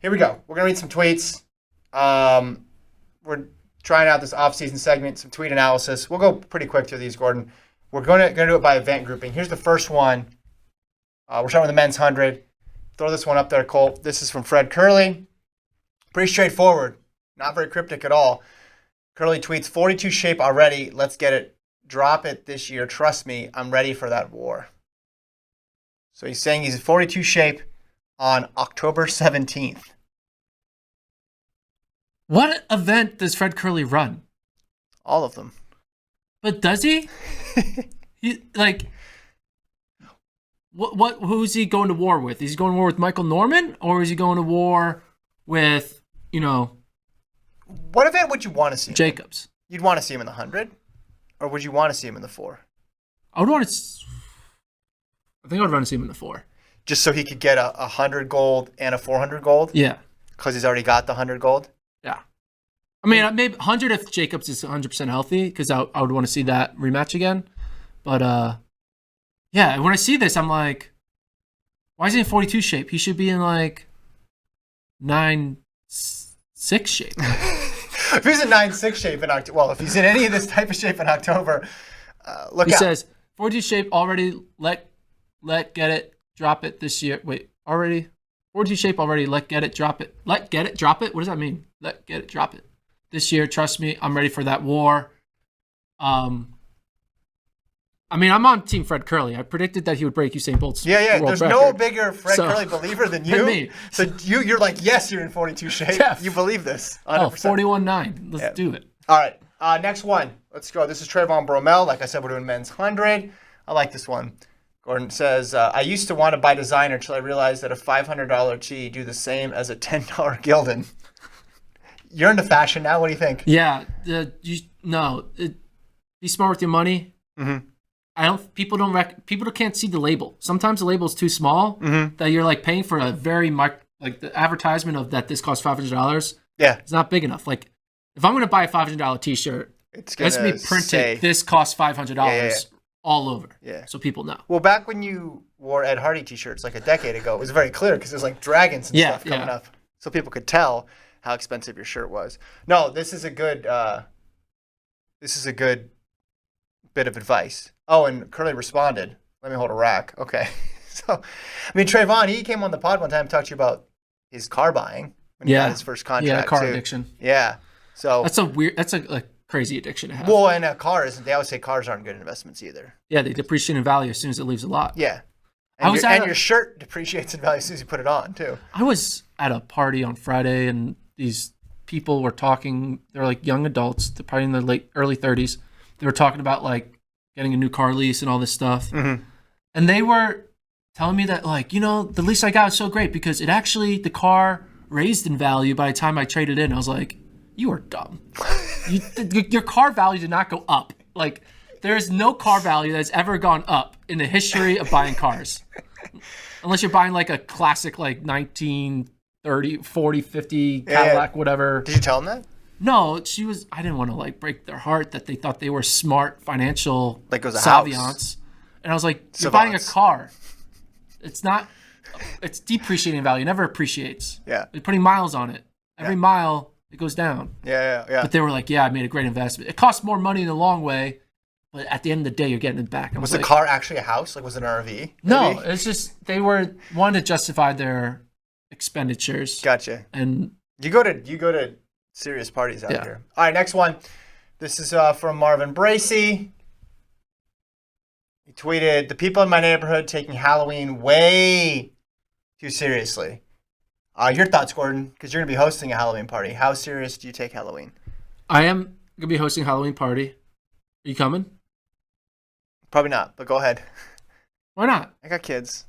Here we go. We're going to read some tweets. We're trying out this off-season segment, some tweet analysis. We'll go pretty quick through these, Gordon. We're going to do it by event grouping. Here's the first one. We're starting with the men's 100. Throw this one up there, Colt. This is from Fred Kerley. Pretty straightforward. Not very cryptic at all. Kerley tweets, 42 shape already. Let's get it. Drop it this year. Trust me, I'm ready for that war. So he's saying he's 42 shape on October 17th. What event does Fred Kerley run? All of them. But does he? Who's he going to war with? Is he going to war with Michael Norman, or is he going to war with, What event would you want to see him Jacobs? in? You'd want to see him in the 100? Or would you want to see him in the 4? I think I would want to see him in the 4. Just so he could get a 100 gold and a 400 gold? Yeah. Because he's already got the 100 gold? Yeah. I mean, maybe 100 if Jacobs is 100% healthy, because I would want to see that rematch again. But, yeah, when I see this, I'm like, why is he in 42 shape? He should be in, 9-6 shape. If he's in 9-6 shape in October, well, if he's in any of this type of shape in October, look out. He says, 42 shape already, let get it, drop it this year. Wait, already? 42 shape already, let get it, drop it. Let get it, drop it? What does that mean? Let get it, drop it. This year, trust me, I'm ready for that war. I'm on Team Fred Kerley. I predicted that he would break Usain Bolt's world There's record. no bigger Fred Kerley believer than you. Me. So you're like, yes, you're in 42 shape. Yeah. You believe this. 100%. 41.9. Let's do it. All right. Next one. Let's go. This is Trayvon Bromell. Like I said, we're doing men's 100. I like this one. Gordon says, I used to want to buy designer until I realized that a $500 tee do the same as a $10 Gildan. You're into fashion now. What do you think? Yeah. Be smart with your money. Mm-hmm. People can't see the label. Sometimes the label is too small that you're paying for a very the advertisement of that this costs $500. Yeah, it's not big enough. If I'm going to buy a $500 T-shirt, it's going to be printed. This costs $500 all over. Yeah, so people know. Well, back when you wore Ed Hardy T-shirts a decade ago, it was very clear because there's dragons and stuff coming up, so people could tell how expensive your shirt was. No, this is a good. This is a good bit of advice. Oh, and Kerley responded. Let me hold a rack. Okay. So, Trayvon, he came on the pod one time and talked to you about his car buying when he got his first contract. Yeah, car addiction. Yeah. So that's a crazy addiction to have. Well, and a car isn't. They always say cars aren't good investments either. Yeah, they depreciate in value as soon as it leaves a lot. Yeah. And your shirt depreciates in value as soon as you put it on, too. I was at a party on Friday, and these people were talking. They're young adults. They're probably in their early 30s. They were talking about getting a new car lease and all this stuff. Mm-hmm. And they were telling me that, the lease I got was so great because the car raised in value by the time I traded in. I was like, you are dumb. Your car value did not go up. There is no car value that's ever gone up in the history of buying cars. Unless you're buying a classic 1930, 40, 50 Cadillac, whatever. Did you tell them that? No, I didn't want to break their heart that they thought they were smart financial savants. And I was like, you're buying a car. It's depreciating in value. It never appreciates. Yeah. You're putting miles on it. Every mile, it goes down. Yeah. But they were like, yeah, I made a great investment. It costs more money in the long way, but at the end of the day, you're getting it back. Was the car actually a house? Was it an RV? Maybe? No, it's just they wanted to justify their expenditures. Gotcha. And you go to serious parties out here. All right, next one. This is from Marvin Bracey. He tweeted, the people in my neighborhood taking Halloween way too seriously. Your thoughts, Gordon, because you're going to be hosting a Halloween party. How serious do you take Halloween? I am going to be hosting a Halloween party. Are you coming? Probably not, but go ahead. Why not? I got kids.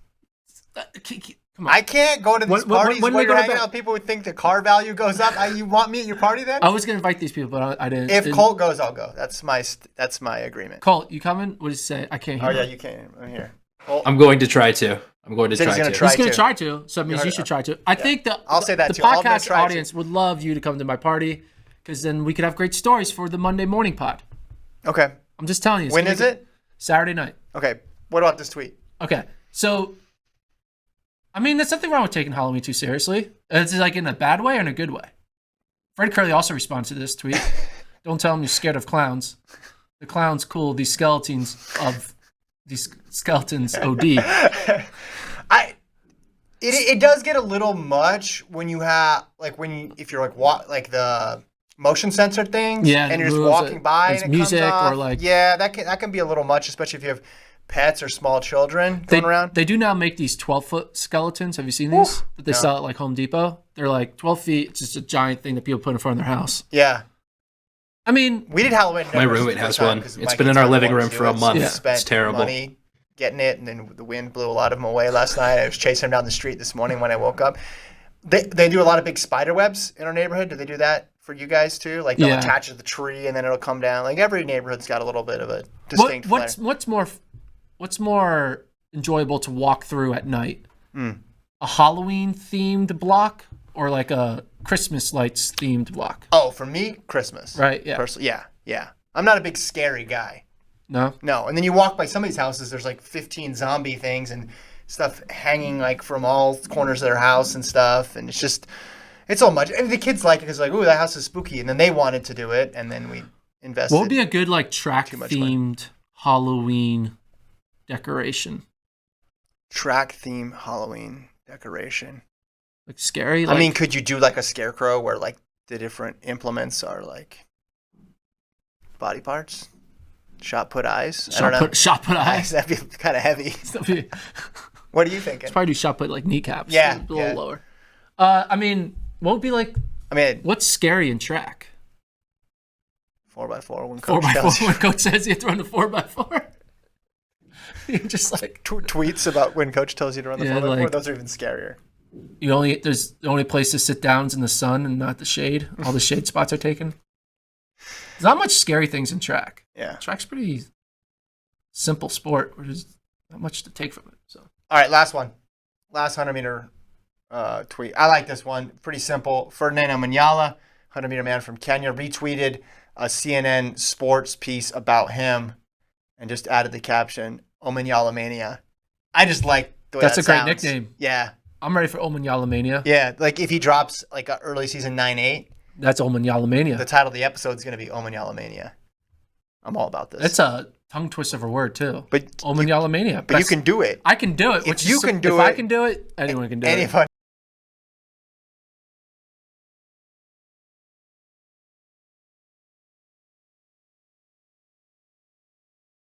Come on. I can't go to these parties where you're hanging out with people who think the car value goes up. You want me at your party then? I was going to invite these people, but I didn't. If Colt goes, I'll go. That's my agreement. Colt, you coming? What does it say? I can't hear. Oh, yeah, you can't. I'm here. Colt. I'm going to try to. He's going to try to, so it means you should try to. I think I'll say that the too. podcast audience would love you to come to my party because then we could have great stories for the Monday morning pod. Okay. I'm just telling you. When is it? Saturday night. Okay. What about this tweet? Okay. So I mean, there's nothing wrong with taking Halloween too seriously. It's like in a bad way or in a good way. Fred Kerley also responded to this tweet. Don't tell him you're scared of clowns. The clown's cool. These skeletons OD. It does get a little much when you have if you're like the motion sensor things, Yeah, and you're it just moves, walking by it's and it music comes off. or like that can be a little much, especially if you have pets or small children going around. They do now make these 12-foot skeletons. Have you seen these? That they No. sell at like Home Depot. They're like 12 feet. It's just a giant thing that people put in front of their house. Yeah. I mean, We did Halloween. My roommate has one. It's been in our living room for a month. Yeah. It's terrible. Money getting it, and then the wind blew a lot of them away last night. I was chasing them down the street this morning when I woke up. They do a lot of big spider webs in our neighborhood. Do they do that for you guys too? Like they'll attach it to the tree and then it'll come down. Like every neighborhood's got a little bit of a distinct flair. What's more enjoyable to walk through at night? A Halloween themed block or like a Christmas lights themed block? Oh, for me, Christmas. Right, yeah. Personally, yeah. I'm not a big scary guy. No? No. And then you walk by somebody's houses, there's like 15 zombie things and stuff hanging like from all corners of their house and stuff. And it's so much. And the kids like it because like, ooh, that house is spooky. And then they wanted to do it. And then we invested. What would be a good like track much money. themed Halloween decoration? Track theme Halloween decoration. Like scary? I mean, could you do like a scarecrow where like the different implements are like body parts? Shot put eyes? I don't know. Shot put eyes. That'd be kind of heavy. It's What are you thinking? probably do shot put like kneecaps. Yeah, A little yeah. lower. I mean, what would be like, I mean, what's scary in track? 4x4 when coach 4x4 tells you. when coach says you have to run the 4x4. You're just like, Tweets about when coach tells you to run the Yeah, 4x4. like- Those are even scarier. there's the only place to sit down is in the sun and not the shade. All the shade spots are taken. There's not much scary things in track. Yeah. Track's pretty simple sport. There's not much to take from it. So All right, last one. Last 100-meter tweet. I like this one. Pretty simple. Ferdinand Omanyala, 100-meter man from Kenya, retweeted a CNN sports piece about him and just added the caption, Omanyala Mania. I just like the way That's that a great sounds. nickname. Yeah. I'm ready for Omanyala Mania. Yeah, like if he drops like an early season 9-8, That's Omanyala Mania. the title of the episode is going to be Omanyala Mania. I'm all about this. That's a tongue twister of a word too. But Omanyala Mania. But you can do it. I can do it. If you can do if I it, can do it, anyone can do it. Anyone